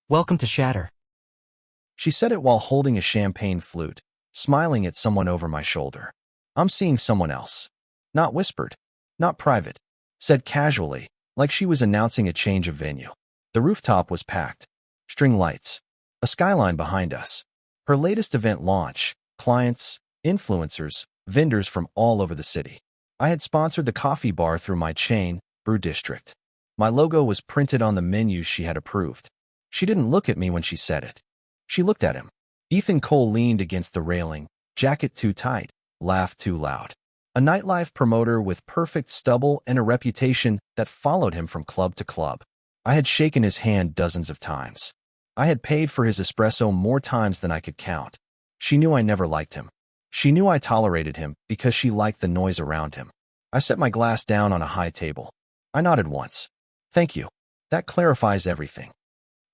Welcome to Shatter. She said it while holding a champagne flute, smiling at someone over my shoulder. I'm seeing someone else. Not whispered, not private, said casually, like she was announcing a change of venue. The rooftop was packed. String lights. A skyline behind us. Her latest event launch. Clients, influencers, vendors from all over the city. I had sponsored the coffee bar through my chain, Brew District. My logo was printed on the menus she had approved. She didn't look at me when she said it. She looked at him. Ethan Cole leaned against the railing, jacket too tight, laughed too loud. A nightlife promoter with perfect stubble and a reputation that followed him from club to club. I had shaken his hand dozens of times. I had paid for his espresso more times than I could count. She knew I never liked him. She knew I tolerated him because she liked the noise around him. I set my glass down on a high table. I nodded once. Thank you. That clarifies everything.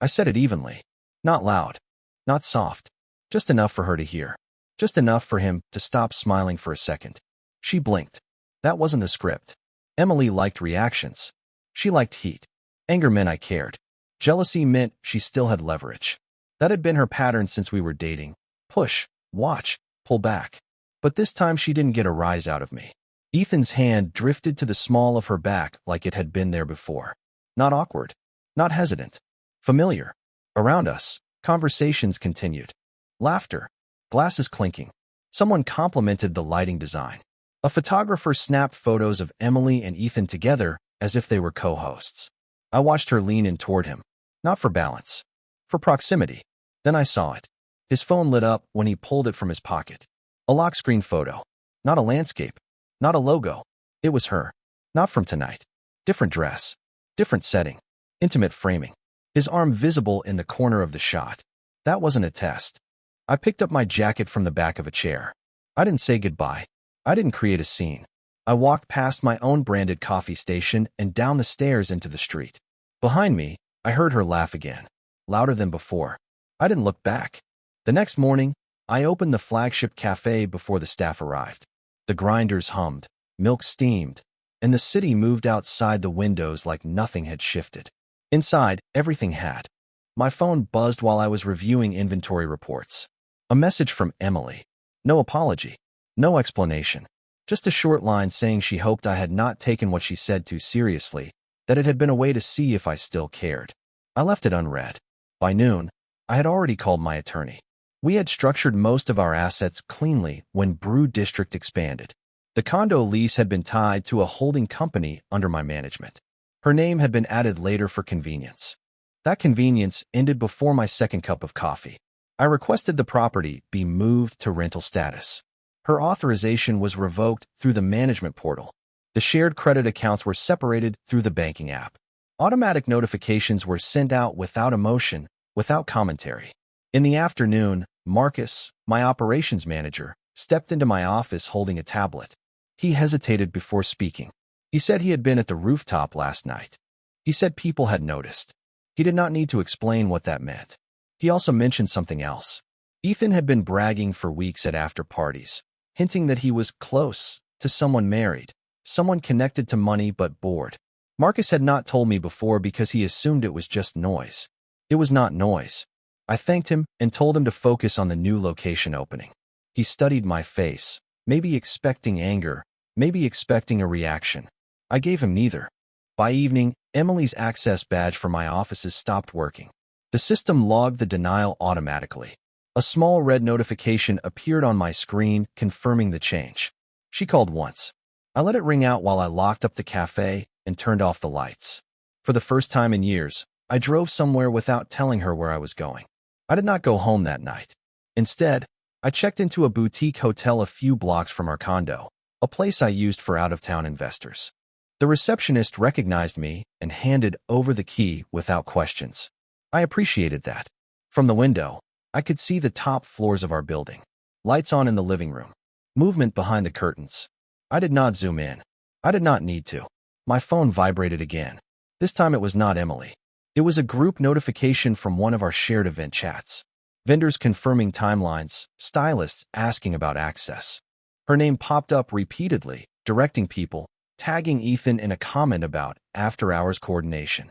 I said it evenly. Not loud. Not soft. Just enough for her to hear. Just enough for him to stop smiling for a second. She blinked. That wasn't the script. Emily liked reactions. She liked heat. Anger meant I cared. Jealousy meant she still had leverage. That had been her pattern since we were dating. Push, watch, pull back. But this time she didn't get a rise out of me. Ethan's hand drifted to the small of her back like it had been there before. Not awkward. Not hesitant. Familiar. Around us, conversations continued. Laughter. Glasses clinking. Someone complimented the lighting design. A photographer snapped photos of Emily and Ethan together as if they were co-hosts. I watched her lean in toward him. Not for balance. For proximity. Then I saw it. His phone lit up when he pulled it from his pocket. A lock screen photo. Not a landscape. Not a logo. It was her. Not from tonight. Different dress. Different setting. Intimate framing. His arm visible in the corner of the shot. That wasn't a test. I picked up my jacket from the back of a chair. I didn't say goodbye. I didn't create a scene. I walked past my own branded coffee station and down the stairs into the street. Behind me, I heard her laugh again. Louder than before. I didn't look back. The next morning, I opened the flagship cafe before the staff arrived. The grinders hummed, milk steamed, and the city moved outside the windows like nothing had shifted. Inside, everything had. My phone buzzed while I was reviewing inventory reports. A message from Emily. No apology. No explanation. Just a short line saying she hoped I had not taken what she said too seriously, that it had been a way to see if I still cared. I left it unread. By noon, I had already called my attorney. We had structured most of our assets cleanly when Brew District expanded. The condo lease had been tied to a holding company under my management. Her name had been added later for convenience. That convenience ended before my second cup of coffee. I requested the property be moved to rental status. Her authorization was revoked through the management portal. The shared credit accounts were separated through the banking app. Automatic notifications were sent out without emotion, without commentary. In the afternoon, Marcus, my operations manager, stepped into my office holding a tablet. He hesitated before speaking. He said he had been at the rooftop last night. He said people had noticed. He did not need to explain what that meant. He also mentioned something else. Ethan had been bragging for weeks at after parties, hinting that he was close to someone married, someone connected to money but bored. Marcus had not told me before because he assumed it was just noise. It was not noise. I thanked him and told him to focus on the new location opening. He studied my face, maybe expecting anger, maybe expecting a reaction. I gave him neither. By evening, Emily's access badge for my offices stopped working. The system logged the denial automatically. A small red notification appeared on my screen confirming the change. She called once. I let it ring out while I locked up the cafe and turned off the lights. For the first time in years, I drove somewhere without telling her where I was going. I did not go home that night. Instead, I checked into a boutique hotel a few blocks from our condo, a place I used for out-of-town investors. The receptionist recognized me and handed over the key without questions. I appreciated that. From the window, I could see the top floors of our building. Lights on in the living room. Movement behind the curtains. I did not zoom in. I did not need to. My phone vibrated again. This time it was not Emily. It was a group notification from one of our shared event chats. Vendors confirming timelines, stylists asking about access. Her name popped up repeatedly, directing people, tagging Ethan in a comment about after-hours coordination.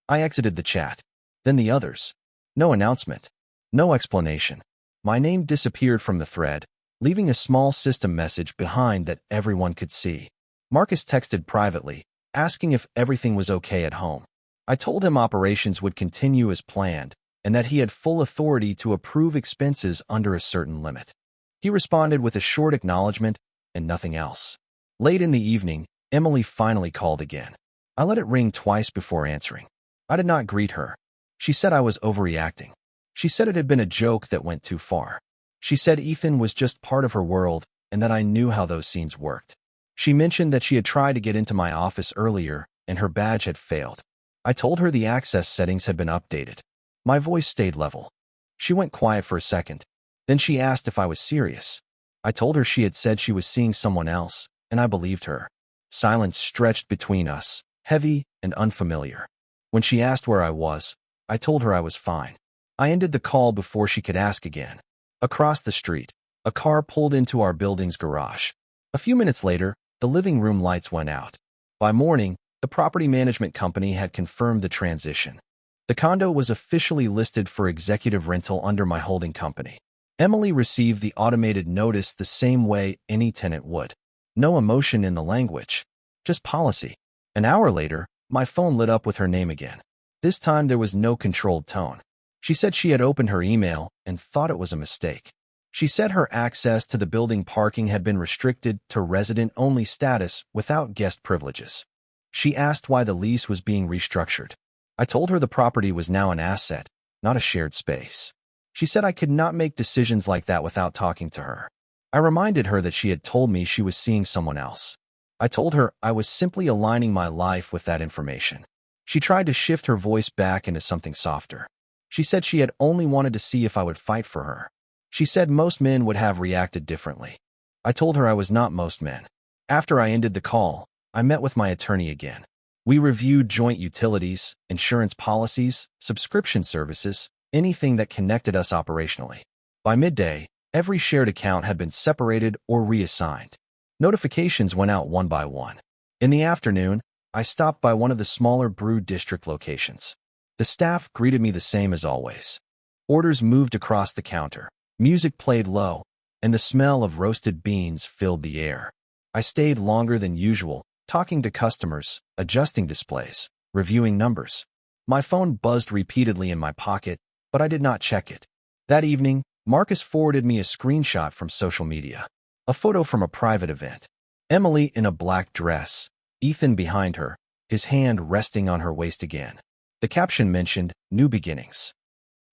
I exited the chat. Then the others. No announcement. No explanation. My name disappeared from the thread, leaving a small system message behind that everyone could see. Marcus texted privately, asking if everything was okay at home. I told him operations would continue as planned, and that he had full authority to approve expenses under a certain limit. He responded with a short acknowledgement and nothing else. Late in the evening, Emily finally called again. I let it ring twice before answering. I did not greet her. She said I was overreacting. She said it had been a joke that went too far. She said Ethan was just part of her world and that I knew how those scenes worked. She mentioned that she had tried to get into my office earlier and her badge had failed. I told her the access settings had been updated. My voice stayed level. She went quiet for a second. Then she asked if I was serious. I told her she had said she was seeing someone else, and I believed her. Silence stretched between us, heavy and unfamiliar. When she asked where I was, I told her I was fine. I ended the call before she could ask again. Across the street, a car pulled into our building's garage. A few minutes later, the living room lights went out. By morning, the property management company had confirmed the transition. The condo was officially listed for executive rental under my holding company. Emily received the automated notice the same way any tenant would. No emotion in the language, just policy. An hour later, my phone lit up with her name again. This time there was no controlled tone. She said she had opened her email and thought it was a mistake. She said her access to the building parking had been restricted to resident-only status without guest privileges. She asked why the lease was being restructured. I told her the property was now an asset, not a shared space. She said I could not make decisions like that without talking to her. I reminded her that she had told me she was seeing someone else. I told her I was simply aligning my life with that information. She tried to shift her voice back into something softer. She said she had only wanted to see if I would fight for her. She said most men would have reacted differently. I told her I was not most men. After I ended the call, I met with my attorney again. We reviewed joint utilities, insurance policies, subscription services, anything that connected us operationally. By midday, every shared account had been separated or reassigned. Notifications went out one by one. In the afternoon, I stopped by one of the smaller brew district locations. The staff greeted me the same as always. Orders moved across the counter. Music played low, and the smell of roasted beans filled the air. I stayed longer than usual, talking to customers, adjusting displays, reviewing numbers. My phone buzzed repeatedly in my pocket, but I did not check it. That evening, Marcus forwarded me a screenshot from social media. A photo from a private event. Emily in a black dress, Ethan behind her, his hand resting on her waist again. The caption mentioned, "New beginnings."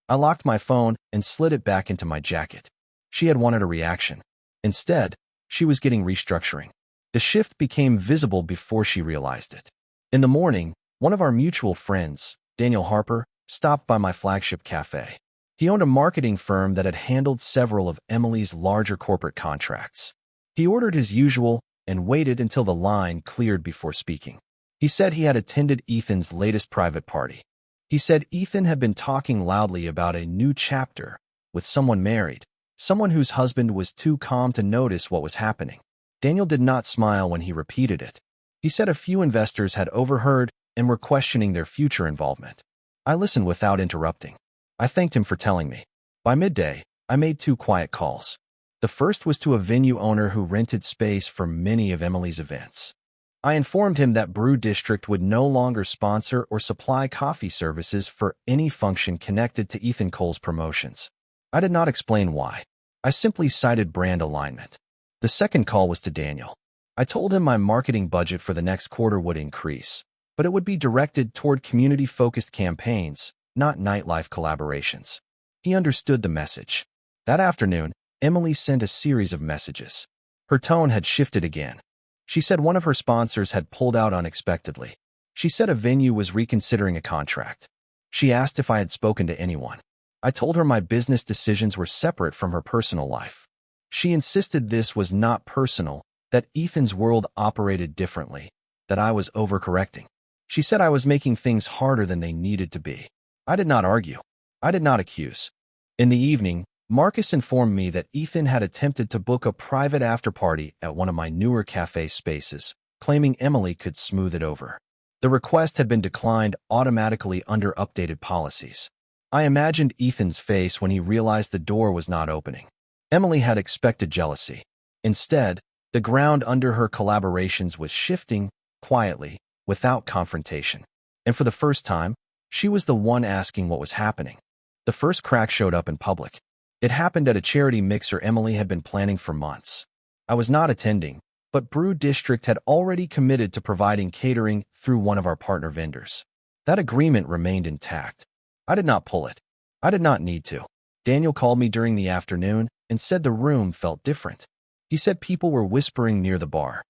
I locked my phone and slid it back into my jacket. She had wanted a reaction. Instead, she was getting restructuring. The shift became visible before she realized it. In the morning, one of our mutual friends, Daniel Harper, stopped by my flagship cafe. He owned a marketing firm that had handled several of Emily's larger corporate contracts. He ordered his usual and waited until the line cleared before speaking. He said he had attended Ethan's latest private party. He said Ethan had been talking loudly about a new chapter with someone married, someone whose husband was too calm to notice what was happening. Daniel did not smile when he repeated it. He said a few investors had overheard and were questioning their future involvement. I listened without interrupting. I thanked him for telling me. By midday, I made 2 quiet calls. The first was to a venue owner who rented space for many of Emily's events. I informed him that Brew District would no longer sponsor or supply coffee services for any function connected to Ethan Cole's promotions. I did not explain why. I simply cited brand alignment. The second call was to Daniel. I told him my marketing budget for the next quarter would increase, but it would be directed toward community-focused campaigns, not nightlife collaborations. He understood the message. That afternoon, Emily sent a series of messages. Her tone had shifted again. She said one of her sponsors had pulled out unexpectedly. She said a venue was reconsidering a contract. She asked if I had spoken to anyone. I told her my business decisions were separate from her personal life. She insisted this was not personal, that Ethan's world operated differently, that I was overcorrecting. She said I was making things harder than they needed to be. I did not argue. I did not accuse. In the evening, Marcus informed me that Ethan had attempted to book a private after-party at one of my newer cafe spaces, claiming Emily could smooth it over. The request had been declined automatically under updated policies. I imagined Ethan's face when he realized the door was not opening. Emily had expected jealousy. Instead, the ground under her collaborations was shifting quietly, without confrontation. And for the first time, she was the one asking what was happening. The first crack showed up in public. It happened at a charity mixer Emily had been planning for months. I was not attending, but Brew District had already committed to providing catering through one of our partner vendors. That agreement remained intact. I did not pull it. I did not need to. Daniel called me during the afternoon and said the room felt different. He said people were whispering near the bar.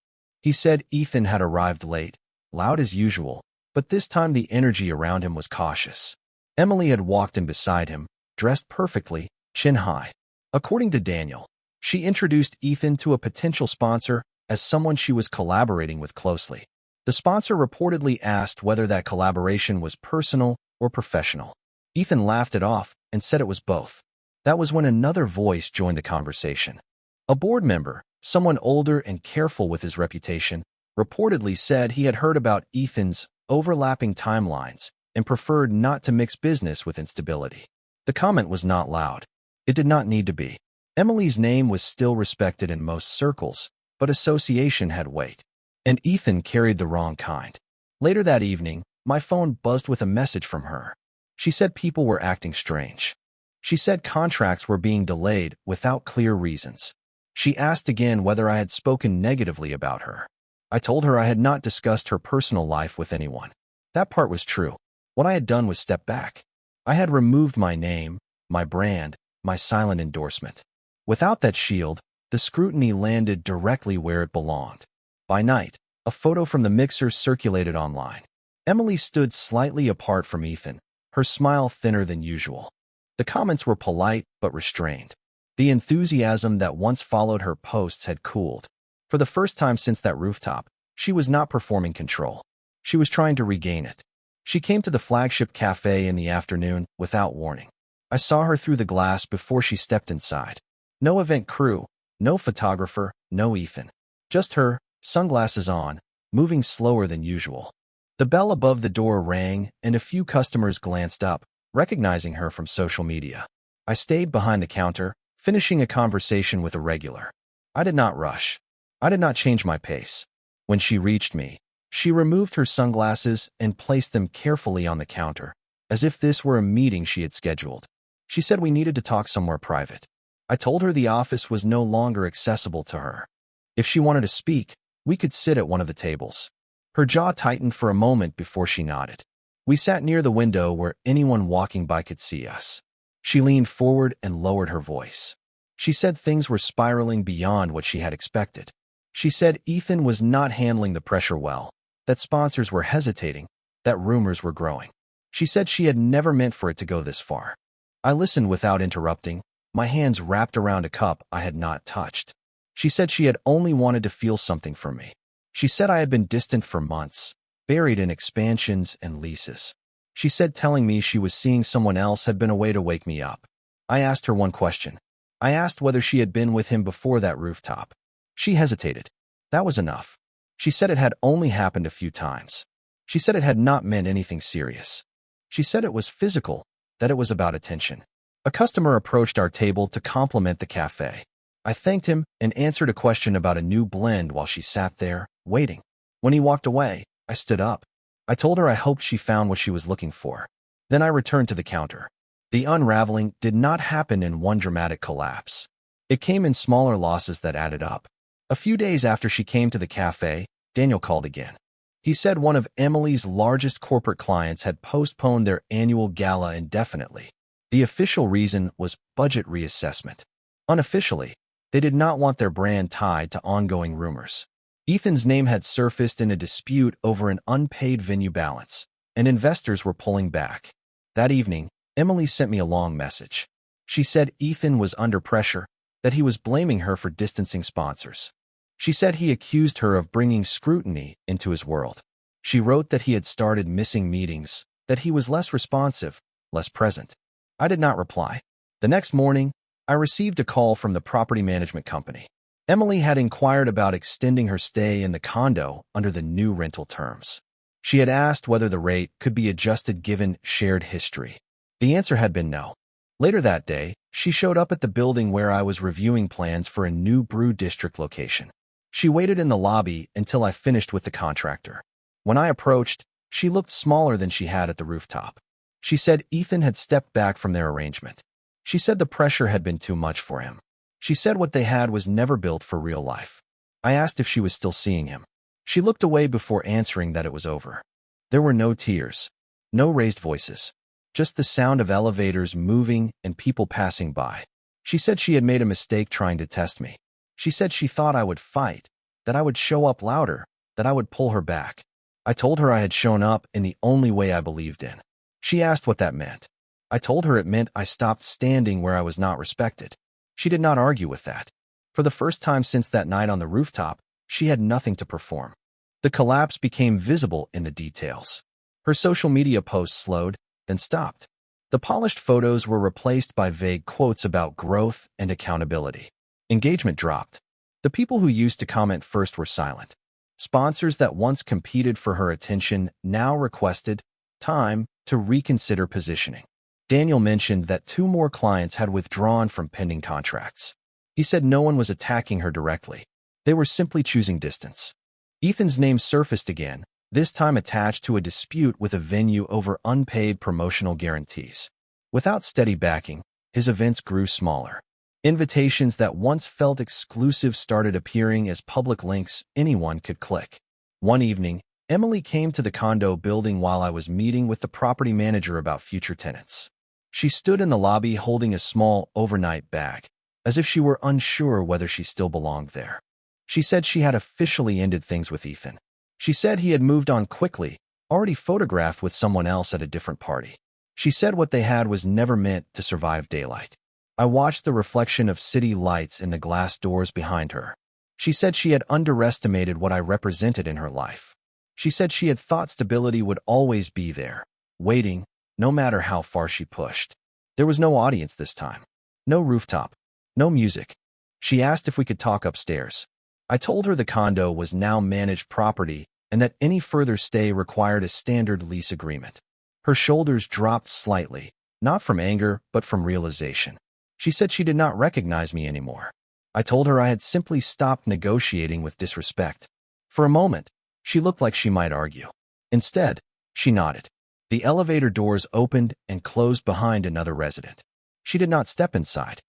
He said Ethan had arrived late, loud as usual, but this time the energy around him was cautious. Emily had walked in beside him, dressed perfectly, chin high. According to Daniel, she introduced Ethan to a potential sponsor as someone she was collaborating with closely. The sponsor reportedly asked whether that collaboration was personal or professional. Ethan laughed it off and said it was both. That was when another voice joined the conversation. A board member, someone older and careful with his reputation, reportedly said he had heard about Ethan's overlapping timelines and preferred not to mix business with instability. The comment was not loud. It did not need to be. Emily's name was still respected in most circles, but association had weight. And Ethan carried the wrong kind. Later that evening, my phone buzzed with a message from her. She said people were acting strange. She said contracts were being delayed without clear reasons. She asked again whether I had spoken negatively about her. I told her I had not discussed her personal life with anyone. That part was true. What I had done was step back. I had removed my name, my brand, my silent endorsement. Without that shield, the scrutiny landed directly where it belonged. By night, a photo from the mixer circulated online. Emily stood slightly apart from Ethan, her smile thinner than usual. The comments were polite but restrained. The enthusiasm that once followed her posts had cooled. For the first time since that rooftop, she was not performing control. She was trying to regain it. She came to the flagship cafe in the afternoon without warning. I saw her through the glass before she stepped inside. No event crew, no photographer, no Ethan. Just her, sunglasses on, moving slower than usual. The bell above the door rang and a few customers glanced up, recognizing her from social media. I stayed behind the counter, finishing a conversation with a regular. I did not rush. I did not change my pace. When she reached me, she removed her sunglasses and placed them carefully on the counter, as if this were a meeting she had scheduled. She said we needed to talk somewhere private. I told her the office was no longer accessible to her. If she wanted to speak, we could sit at one of the tables. Her jaw tightened for a moment before she nodded. We sat near the window where anyone walking by could see us. She leaned forward and lowered her voice. She said things were spiraling beyond what she had expected. She said Ethan was not handling the pressure well, that sponsors were hesitating, that rumors were growing. She said she had never meant for it to go this far. I listened without interrupting, my hands wrapped around a cup I had not touched. She said she had only wanted to feel something from me. She said I had been distant for months, buried in expansions and leases. She said telling me she was seeing someone else had been a way to wake me up. I asked her one question. I asked whether she had been with him before that rooftop. She hesitated. That was enough. She said it had only happened a few times. She said it had not meant anything serious. She said it was physical, that it was about attention. A customer approached our table to compliment the cafe. I thanked him and answered a question about a new blend while she sat there, waiting. When he walked away, I stood up. I told her I hoped she found what she was looking for. Then I returned to the counter. The unraveling did not happen in one dramatic collapse. It came in smaller losses that added up. A few days after she came to the cafe, Daniel called again. He said one of Emily's largest corporate clients had postponed their annual gala indefinitely. The official reason was budget reassessment. Unofficially, they did not want their brand tied to ongoing rumors. Ethan's name had surfaced in a dispute over an unpaid venue balance, and investors were pulling back. That evening, Emily sent me a long message. She said Ethan was under pressure, that he was blaming her for distancing sponsors. She said he accused her of bringing scrutiny into his world. She wrote that he had started missing meetings, that he was less responsive, less present. I did not reply. The next morning, I received a call from the property management company. Emily had inquired about extending her stay in the condo under the new rental terms. She had asked whether the rate could be adjusted given shared history. The answer had been no. Later that day, she showed up at the building where I was reviewing plans for a new brew district location. She waited in the lobby until I finished with the contractor. When I approached, she looked smaller than she had at the rooftop. She said Ethan had stepped back from their arrangement. She said the pressure had been too much for him. She said what they had was never built for real life. I asked if she was still seeing him. She looked away before answering that it was over. There were no tears, no raised voices, just the sound of elevators moving and people passing by. She said she had made a mistake trying to test me. She said she thought I would fight, that I would show up louder, that I would pull her back. I told her I had shown up in the only way I believed in. She asked what that meant. I told her it meant I stopped standing where I was not respected. She did not argue with that. For the first time since that night on the rooftop, she had nothing to perform. The collapse became visible in the details. Her social media posts slowed, then stopped. The polished photos were replaced by vague quotes about growth and accountability. Engagement dropped. The people who used to comment first were silent. Sponsors that once competed for her attention now requested time to reconsider positioning. Daniel mentioned that 2 more clients had withdrawn from pending contracts. He said no one was attacking her directly. They were simply choosing distance. Ethan's name surfaced again, this time attached to a dispute with a venue over unpaid promotional guarantees. Without steady backing, his events grew smaller. Invitations that once felt exclusive started appearing as public links anyone could click. One evening, Emily came to the condo building while I was meeting with the property manager about future tenants. She stood in the lobby holding a small overnight bag, as if she were unsure whether she still belonged there. She said she had officially ended things with Ethan. She said he had moved on quickly, already photographed with someone else at a different party. She said what they had was never meant to survive daylight. I watched the reflection of city lights in the glass doors behind her. She said she had underestimated what I represented in her life. She said she had thought stability would always be there, waiting, no matter how far she pushed. There was no audience this time. No rooftop. No music. She asked if we could talk upstairs. I told her the condo was now managed property and that any further stay required a standard lease agreement. Her shoulders dropped slightly, not from anger, but from realization. She said she did not recognize me anymore. I told her I had simply stopped negotiating with disrespect. For a moment, she looked like she might argue. Instead, she nodded. The elevator doors opened and closed behind another resident. She did not step inside.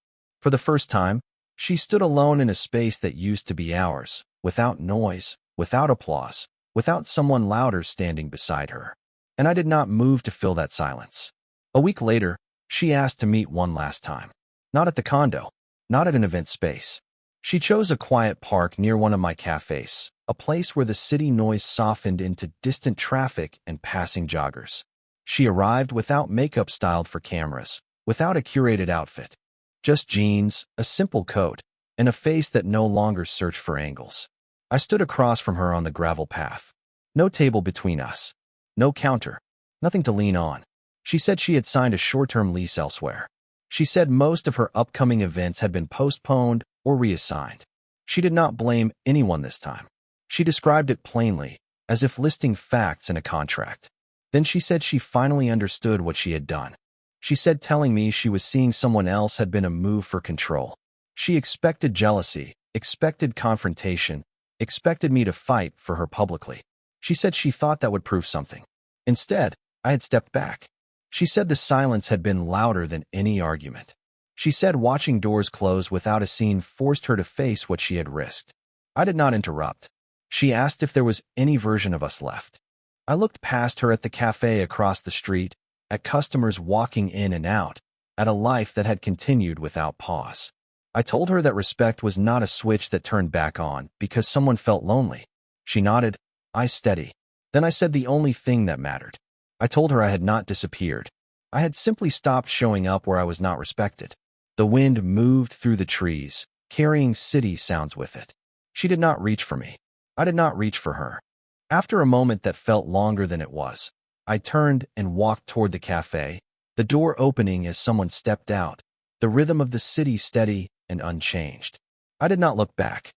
For the first time, she stood alone in a space that used to be ours, without noise, without applause, without someone louder standing beside her. And I did not move to fill that silence. A week later, she asked to meet one last time. Not at the condo, not at an event space. She chose a quiet park near one of my cafes, a place where the city noise softened into distant traffic and passing joggers. She arrived without makeup styled for cameras, without a curated outfit. Just jeans, a simple coat, and a face that no longer searched for angles. I stood across from her on the gravel path. No table between us. No counter. Nothing to lean on. She said she had signed a short-term lease elsewhere. She said most of her upcoming events had been postponed or reassigned. She did not blame anyone this time. She described it plainly, as if listing facts in a contract. Then she said she finally understood what she had done. She said telling me she was seeing someone else had been a move for control. She expected jealousy, expected confrontation, expected me to fight for her publicly. She said she thought that would prove something. Instead, I had stepped back. She said the silence had been louder than any argument. She said watching doors close without a scene forced her to face what she had risked. I did not interrupt. She asked if there was any version of us left. I looked past her at the cafe across the street, at customers walking in and out, at a life that had continued without pause. I told her that respect was not a switch that turned back on because someone felt lonely. She nodded, eyes steady. Then I said the only thing that mattered. I told her I had not disappeared. I had simply stopped showing up where I was not respected. The wind moved through the trees, carrying city sounds with it. She did not reach for me. I did not reach for her. After a moment that felt longer than it was, I turned and walked toward the cafe, the door opening as someone stepped out, the rhythm of the city steady and unchanged. I did not look back.